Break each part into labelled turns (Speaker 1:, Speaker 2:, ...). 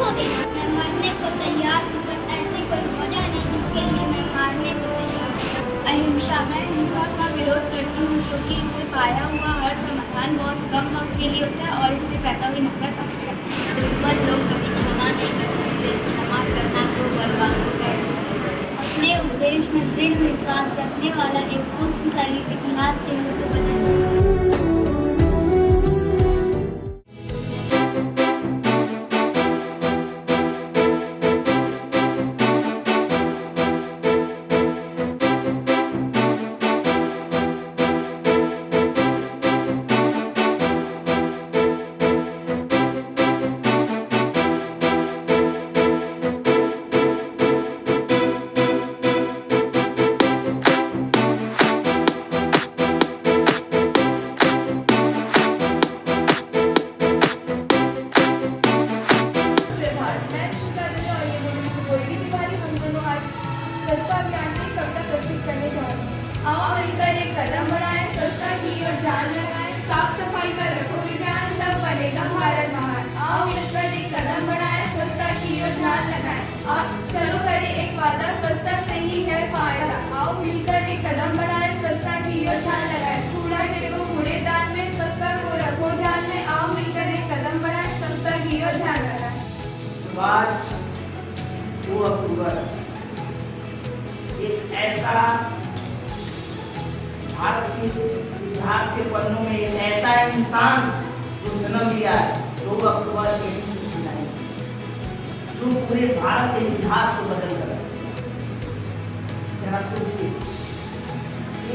Speaker 1: मारोगे? मैं मरने को तैयार हूँ, पर ऐसी कोई वजह नहीं जिसके लिए मैं मारने को तैयार हूँ।
Speaker 2: अहिंसा, मैं हिंसा का विरोध करती हूँ क्योंकि इससे पाया हुआ हर समाधान बहुत कम वक्त के लिए होता है और इससे पैदा हुई नफरत हमेशा।
Speaker 1: दुर्बल लोग कभी क्षमा नहीं कर सकते, क्षमा करना तो बलवानों का अपने उद्देश्य में दृढ़ विश्वास रखने वाला एक पुष्पशाली इतिहास के रूप में बदल
Speaker 2: स्वच्छता अभियान की कविता प्रस्तुत करने जा रही हूँ। आओ मिलकर एक कदम बढ़ाएं, स्वच्छता की ओर ध्यान लगाएं, साफ सफाई का रखोगे ध्यान, तब बनेगा भारत महान। आओ मिलकर एक कदम बढ़ाएं, स्वच्छता की ओर ध्यान लगाएं, आप चलो करें एक वादा, स्वच्छता से ही है फायदा। आओ मिलकर एक कदम बढ़ाएं, स्वच्छता की ओर ध्यान लगाएं, कूड़ा फेंको कूड़ेदान में, स्वच्छता को रखो ध्यान में। आओ मिलकर एक कदम बढ़ाएं, स्वच्छता की ओर ध्यान लगाएं।
Speaker 3: आज 2 अक्टूबर एक ऐसा भारत के इतिहास के पन्नों में एक ऐसा इंसान जो जन्म लिया है 2 अक्टूबर 1869, जो पूरे भारत के इतिहास को बदल कर जरा सोचिए,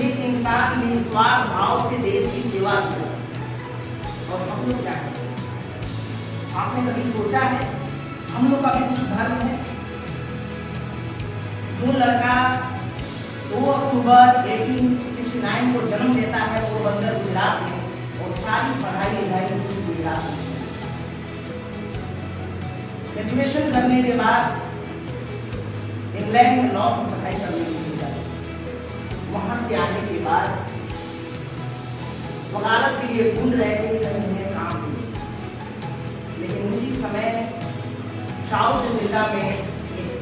Speaker 3: एक इंसान निस्वार्थ भाव से देश की सेवा की और हम लोग क्या करते हैं? आपने कभी सोचा है हम लोग का भी कुछ धर्म है? जो लड़का 2 अक्टूबर 1869 को जन्म लेता है वो बंदर गुजरात में और सारी पढ़ाई लिखाई उसकी गुजरात में, ग्रेजुएशन करने के बाद इंग्लैंड में लॉ की पढ़ाई करने के लिए जाते, वहां से आने के बाद वकालत के लिए ढूंढ रहे थे कहीं उन्हें काम मिले, लेकिन उसी समय साउथ जिला में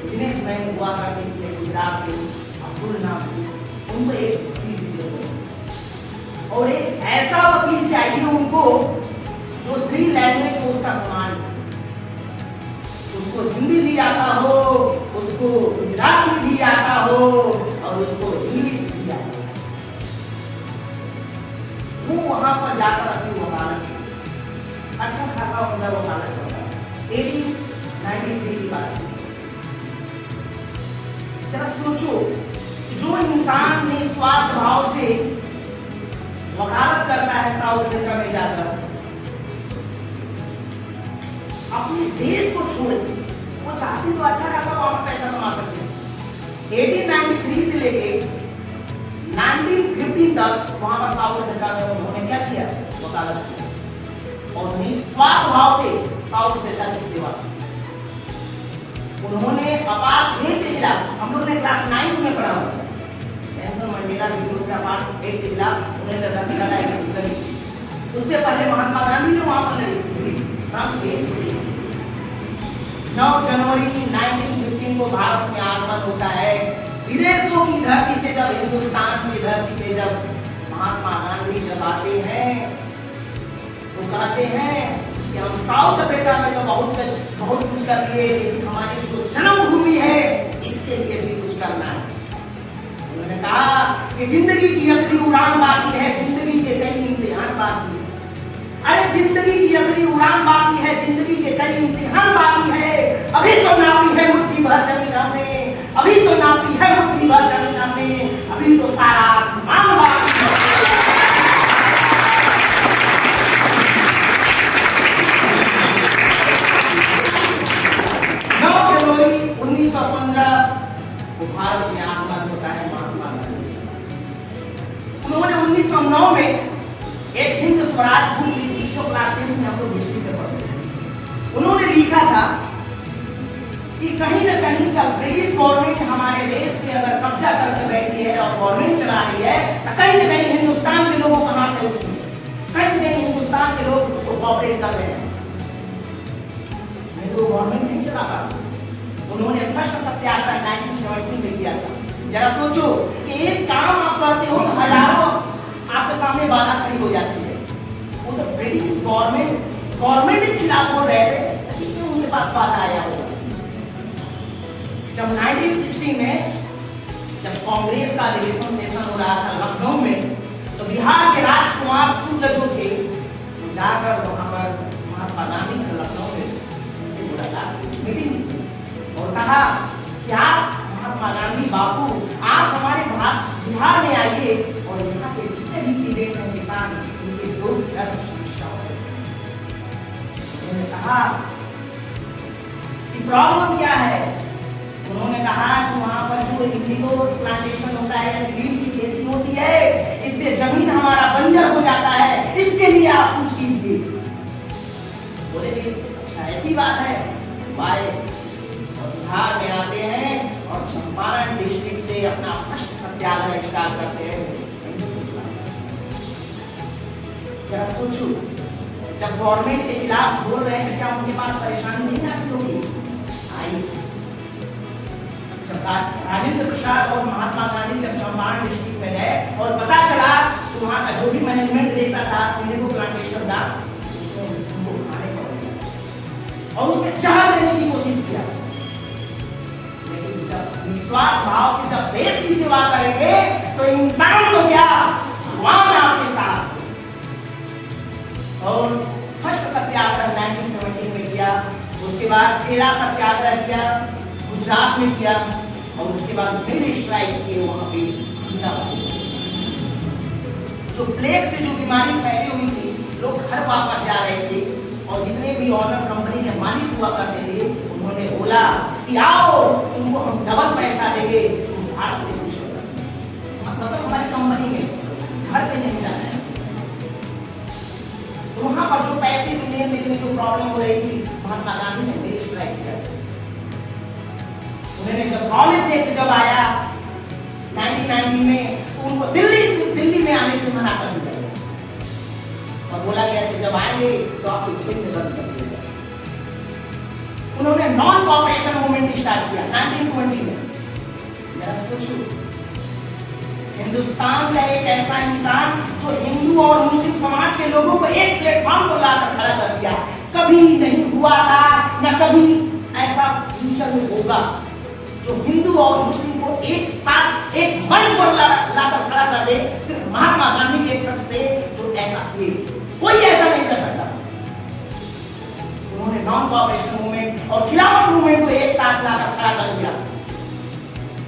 Speaker 3: बिजनेसमैन हुआ करते थे गुजरात के अब्दुल नाम के, उनको एक वकील चाहिए और एक ऐसा वकील चाहिए उनको जो 3 लैंग्वेज को उसका कमांड, उसको हिंदी भी आता हो, उसको गुजराती भी आता हो और उसको इंग्लिश भी आता हो। वो वहां पर जाकर अपनी वकालत, अच्छा खासा उनका वकालत चलता है। 1893 की बात है। जरा सोचो कि जो इंसान निस्वार्थ भाव से वकालत करता है साउथ अफ्रीका में जाकर, अपने देश को छोड़ के वो चाहती तो अच्छा खासा वहां पर पैसा कमा सकते हैं। 1893 से लेके 1915 तक वहां पर साउथ अफ्रीका में उन्होंने क्या किया? वकालत किया और निस्वार्थ भाव से साउथ अफ्रीका की सेवा की। उन्होंने अपार्टमेंट के खिलाफ, हम लोग ने क्लास 9 में पढ़ा हुआ है, नेल्सन मंडेला विरोध का अपार्टमेंट के खिलाफ उन्होंने लड़ाई लड़ी। उससे पहले महात्मा गांधी ने वहां पर लड़ी। 9 जनवरी 1915 को भारत में आगमन होता है। विदेशों की धरती से जब हिंदुस्तान की धरती पे जब महात्मा गांधी जब आते हैं तो कहते हैं कि हम साउथ अफ्रीका में तो बहुत कुछ कर लिए, लेकिन हमारी जो जन्मभूमि है इसके लिए भी कुछ करना है। उन्होंने कहा कि जिंदगी की असली उड़ान बाकी है, जिंदगी के कई इम्तिहान बाकी है। अरे जिंदगी की असली उड़ान बाकी है, जिंदगी के कई इम्तिहान बाकी है। अभी तो नापी है मुट्ठी भर जमीन हमने, अभी तो नापी है मुट्ठी भर जमीन हमने, अभी तो सारा आसमान बाकी है। 1915 को भारत में आगमन होता है महात्मा गांधी। उन्होंने 1909 में एक हिंद स्वराज बुक लिखी जो क्लास 10 में आपको हिस्ट्री में पढ़ते। उन्होंने लिखा था कि कहीं न कहीं जब ब्रिटिश गवर्नमेंट हमारे देश पे अगर कब्जा करके बैठी है और गवर्नमेंट चला रही है तो कहीं न कहीं हिंदुस्तान के लोगों का हाथ है उसमें, कहीं न कहीं हिंदुस्तान के लोग उसको कॉपरेट कर रहे हैं। ये तो गवर्नमेंट नहीं चला पाते। उन्होंने फर्स्ट सत्याग्रह 1917 में किया था। जरा सोचो कि एक काम आप करते हो तो हजारों आपके सामने बाधा खड़ी हो जाती है। वो तो ब्रिटिश गवर्नमेंट के खिलाफ बोल रहे थे, क्यों उनके पास बाधा आया होगा। जब 1916 में जब कांग्रेस का अधिवेशन सेशन हो रहा था लखनऊ में, तो बिहार के राजकुमार शुक्ल जो थे वो जाकर वहां पर महात्मा गांधी से लखनऊ में उनसे मुलाकात मीटिंग और कहा कि आप महात्मा गांधी बापू आप हमारे बिहार में आइए और यहाँ के जितने भी पीड़ित हैं किसान उनके दो समस्याओं। उन्होंने कहा कि प्रॉब्लम क्या है। उन्होंने कहा कि वहां पर जो इंडिगो प्लांटेशन होता है, नील की खेती होती है, इससे जमीन हमारा बंजर हो जाता है, इसके लिए आप कुछ कीजिए। बोले अच्छा ऐसी बात है, बाय बिहार में आते हैं और चंपारण डिस्ट्रिक्ट से अपना फर्स्ट सत्याग्रह स्टार्ट करते हैं। जरा सोचो, जब गवर्नमेंट के खिलाफ बोल रहे हैं, क्या उनके पास परेशानी नहीं आती होगी? आई। जब राजेंद्र प्रसाद और महात्मा गांधी जब चंपारण डिस्ट्रिक्ट में गए और पता चला कि वहां का जो भी मैनेजमेंट देखता था इंडिगो प्लांटेशन का, उनको उठाने को और उसमें चाह देने की कोशिश किया। लेकिन जब निस्वार्थ भाव से जब देश की सेवा करेंगे तो इंसान तो क्या भगवान आपके साथ। और फर्स्ट सत्याग्रह 1917 में किया, उसके बाद 13 सत्याग्रह किया गुजरात में किया और उसके बाद फिर स्ट्राइक किए वहां पे अहमदाबाद। जो प्लेग से जो बीमारी फैली हुई थी, लोग घर वापस जा रहे थे और जितने भी ऑनर कंपनी के मालिक हुआ करते थे उन्होंने बोला कि आओ तुमको हम डबल पैसा देंगे, तुम भारत में खुश हो। मतलब हमारी कंपनी में घर पे नहीं जाना है। तो वहां पर जो पैसे मिले में जो प्रॉब्लम हो रही थी, महात्मा गांधी ने फिर स्ट्राइक किया। उन्होंने जब कॉलेज एक्ट जब आया 1990 में, तो उनको दिल्ली में आने से मना कर दिया गया और बोला गया कि जब आएंगे तो आपको जेल में बंद कर दिया जाएगा। उन्होंने नॉन कॉपरेशन मूवमेंट स्टार्ट किया 1920 में। जरा सोचो, हिंदुस्तान का एक ऐसा इंसान जो हिंदू और मुस्लिम समाज के लोगों को एक प्लेटफॉर्म पर लाकर खड़ा कर दिया। कभी नहीं हुआ था, न कभी ऐसा फ्यूचर में होगा जो हिंदू और मुस्लिम को एक साथ एक मंच पर लाकर खड़ा कर दे। सिर्फ महात्मा गांधी एक शख्स थे जो ऐसा किए, कोई ऐसा नहीं कर सकता। उन्होंने नॉन कॉपरेशन मूवमेंट और खिलाफत मूवमेंट को एक साथ लाकर खड़ा कर दिया।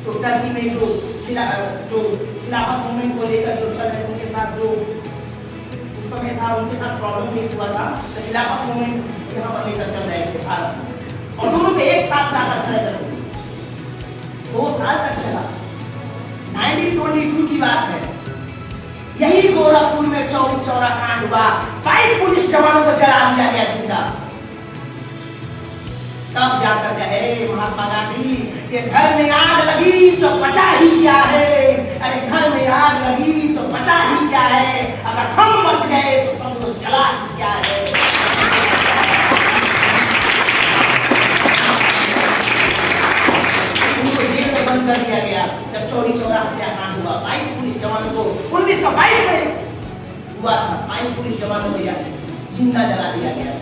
Speaker 3: तो टर्की में जो खिलाफत मूवमेंट को लेकर जो चल रहे उनके साथ जो उस समय था, उनके साथ प्रॉब्लम फेस हुआ था, तो खिलाफत मूवमेंट यहाँ पर लेकर चल रहे थे भारत में और दोनों को एक साथ लाकर खड़े कर दिया। 2 साल तक चला। 1922 की बात है, यही गोरखपुर में चौरी चौरा कांड हुआ। 22 पुलिस जवानों को जला दिया गया जिंदा। तब जाकर कहे महात्मा गांधी कि घर में आग लगी तो बचा ही क्या है। अरे घर में आग लगी तो बचा ही क्या है, अगर हम बच गए तो समझो जला ही क्या है। बंद कर दिया गया जब चौरी चौरा हत्याकांड हुआ। 22 पुलिस जवानों को 1922 में हुआ था, 22 पुलिस जवानों को जिंदा जला दिया गया।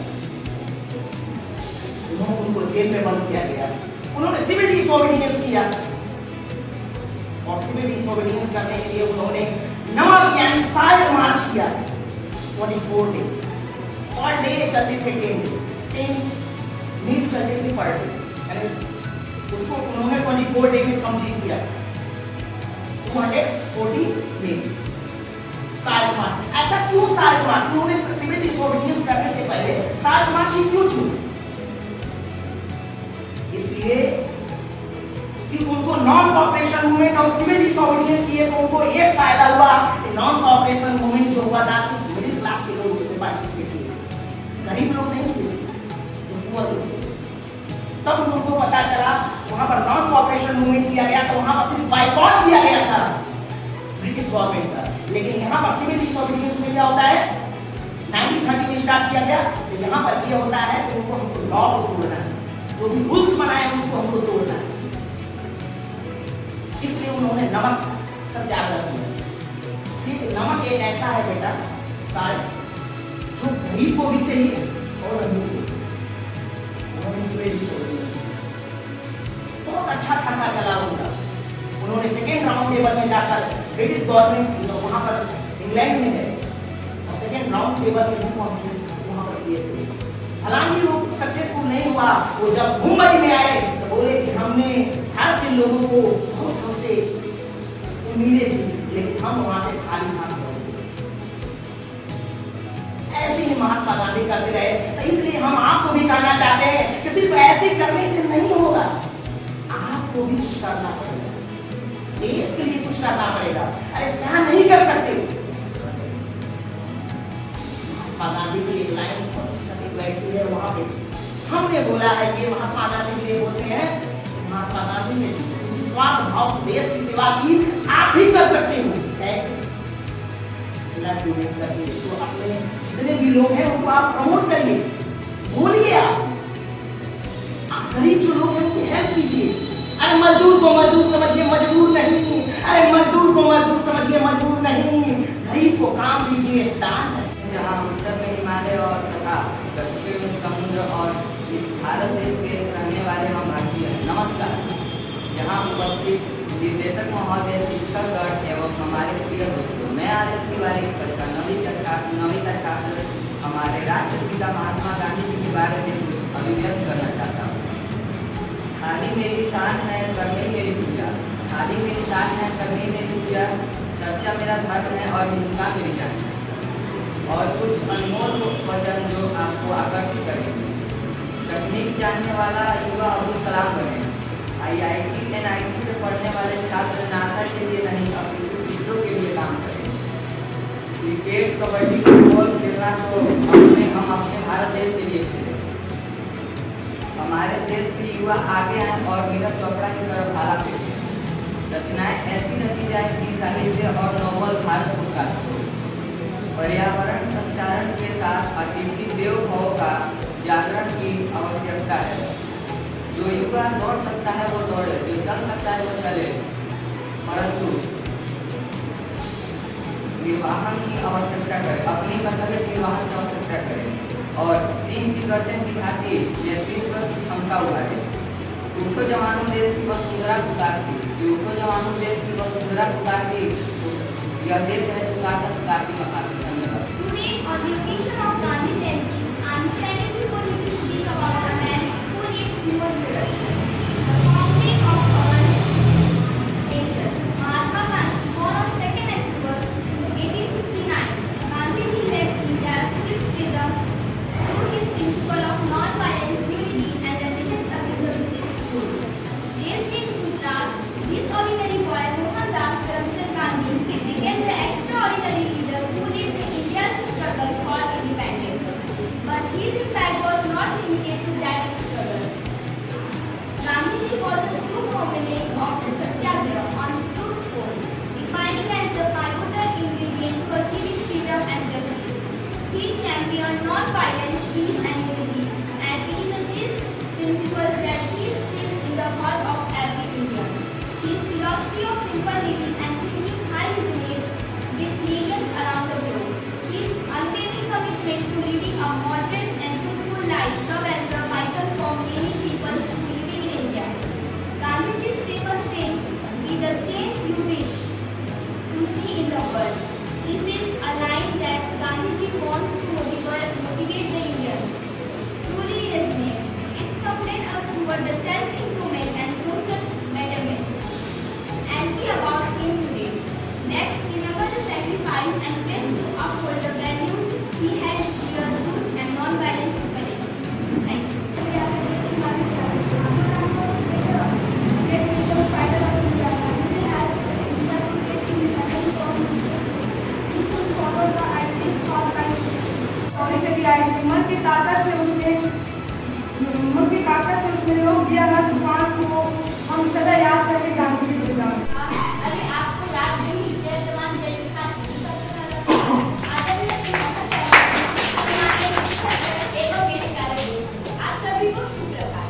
Speaker 3: उनको जेल में बंद किया गया। उन्होंने सिविल डिसोबीडियंस किया और सिविल डिसोबीडियंस करने के लिए उन्होंने नमक यानी साइड मार्च किया 24 डे। पर डे चलते थे 10 मील चलते थे पर डे, उसको उन्होंने 24 डे में कंप्लीट किया। 240 मील साइड मार्च। ऐसा क्यों साइड मार्च? उन्होंने सिविल डिसोबीडियंस करने से पहले साइड मार्च क्यों चुनी? इसलिए कि उनको नॉन कॉपरेशन मूवमेंट और सिविल डिसोबीडियंस किए तो उनको एक फायदा हुआ कि नॉन कॉपरेशन मूवमेंट जो हुआ था सिर्फ मिडिल क्लास के लोग उसमें पार्टिसिपेट किए, गरीब लोग नहीं किए, जो पुअर लोग। तब उनको पता चला वहां पर नॉन कॉपरेशन मूवमेंट किया गया तो वहां पर सिर्फ बाइकॉट किया गया था ब्रिटिश गवर्नमेंट का। लेकिन यहाँ पर सिविल डिसोबीडियंस में क्या होता है, 1930 में स्टार्ट किया गया। तो यहाँ पर ये होता है कि उनको हमको लॉ को तोड़ना है। जो जो भी रूल्स बनाए हैं उसको हमको तोड़ना है। इसलिए उन्होंने नमक सब त्याग दिया। इसलिए नमक एक ऐसा है बेटा साहब जो गरीब को भी चाहिए और अमीर को भी। उन्होंने सिगरेट भी छोड़ दिया। बहुत अच्छा खासा चला उनका। उन्होंने सेकेंड राउंड टेबल में जाकर ब्रिटिश गवर्नमेंट वहां पर इंग्लैंड में गए और सेकेंड राउंड टेबल में भी कॉन्फ्रेंस वहां पर किए थे। हालांकि वो सक्सेसफुल नहीं हुआ। वो जब मुंबई में आए तो बोले कि हमने भारत के लोगों को बहुत हमसे उम्मीदें थी, लेकिन हम वहां से खाली हाथ लौटे। ऐसे ही महात्मा गांधी करते रहे। तो इसलिए हम आपको भी कहना चाहते हैं कि सिर्फ ऐसे करने से नहीं होगा, आपको भी कुछ करना पड़ेगा, देश के लिए कुछ करना पड़ेगा। अरे क्या नहीं कर सकते? महात्मा गांधी की एक लाइन बहुत सटीक बैठती है वहां पे। हमने बोला है ये महात्मा गांधी के लिए बोलते हैं। महात्मा गांधी ने जिस निस्वार्थ भाव से देश की सेवा की, आप भी कर सकते हो। कैसे? तो अपने जितने भी लोग हैं उनको आप प्रमोट करिए, बोलिए, आप गरीब जो लोग हैं उनकी हेल्प कीजिए। अरे मजदूर को मजदूर समझिए, मजबूर नहीं। अरे मजदूर को मजदूर समझिए, मजबूर नहीं। गरीब को काम दीजिए, दान है।
Speaker 4: जहाँ उत्तर में हिमालय और तथा दक्षिण में समुद्र और इस भारत देश के रहने वाले हम भारतीय हैं। नमस्कार। यहाँ उपस्थित निर्देशक महोदय, शिक्षकगण एवं हमारे प्रिय दोस्तों, मैं आदित्य तिवारी कक्षा नवीं का छात्र हमारे राष्ट्रपिता महात्मा गांधी जी के बारे में कुछ अभिव्यक्त करना चाहता हूँ। खाली मेरी शान है करनी मेरी पूजा, खाली मेरी शान है करनी मेरी पूजा, सच्चा मेरा धर्म है और हिंदुस्तान मेरी जान है। और कुछ अनमोल वचन जो आपको आकर्षित करेंगे। तकनीक जानने वाला युवा अब्दुल कलाम बने। IIT NIT से पढ़ने वाले छात्र नासा के लिए नहीं अपितु इसरो के लिए काम करें। क्रिकेट, कबड्डी, फुटबॉल खेलना तो हम अपने भारत देश के लिए खेलें। हमारे देश के युवा आगे आए और नीरज चोपड़ा की तरफ भाला फेंकें। रचनाएं ऐसी रची जाए कि साहित्य और नोबेल भारत पुरस्कार हो। पर्यावरण संचारण के साथ अतिथि देव भाव का जागरण की आवश्यकता है। जो युवा दौड़ सकता है वो दौड़े, जो चल सकता है वो चले, परंतु निर्वाहन की आवश्यकता करे, अपनी कर्तव्य निर्वाहन की आवश्यकता करे और सिंह की गर्जन की भांति नेतृत्व की क्षमता उभारे। उठो जवानों देश की वसुंधरा पुकारती, उठो जवानों देश की वसुंधरा पुकारती, यह देश है पुकारता पुकारती मकाती। धन्यवाद।
Speaker 1: Today on the occasion of Gandhi Jayanti, I am standing before you to speak about the man who needs more direction, the founding of our nation. Mahatma Gandhi, born on 2nd October 1869, Gandhiji led India to its freedom through his principle of non-violence, unity, and resistance against the British rule. Raised in Gujarat, this ordinary boy Mohandas Karamchand Gandhi became the extraordinary leader who led the Indian struggle for independence. But his impact was not limited to that struggle. Gandhiji was a true proponent of the Satyagraha on truth force, defining as the pivotal ingredient to achieve his freedom and justice. He championed non-violence, peace and unity, and it is this principle that he is still in the heart of every Indian. His philosophy of simple living and thinking high resonates with millions around the globe. His unwavering commitment to living a modest and truthful life serves as a vital for many people living in India. Gandhiji's famous saying, "Be the change you wish to see in the world." This is a line that Gandhiji wants to motivate the Indians. Truly resonates. It's compelled us toward the self-improvement and social betterment. And be about him today. Let's remember the sacrifice and pledge to uphold the values he had clear truth and non-violence equality. Thank you.
Speaker 2: और चली आई थी। मन की ताकत से उसने रोक दिया ना तूफान को। हम सदा याद करके गांधी जी को गाएं।
Speaker 1: अरे आपको याद नहीं, जय जवान जय किसान आदरणीय आप सभी को शुभ प्रभात।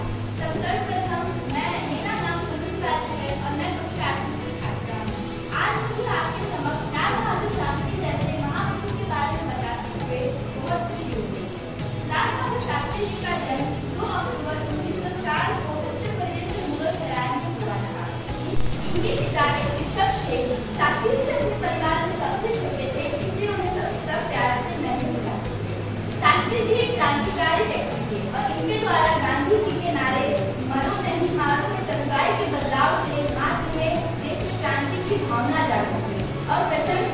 Speaker 5: भावना जागृत हुई और प्रचंड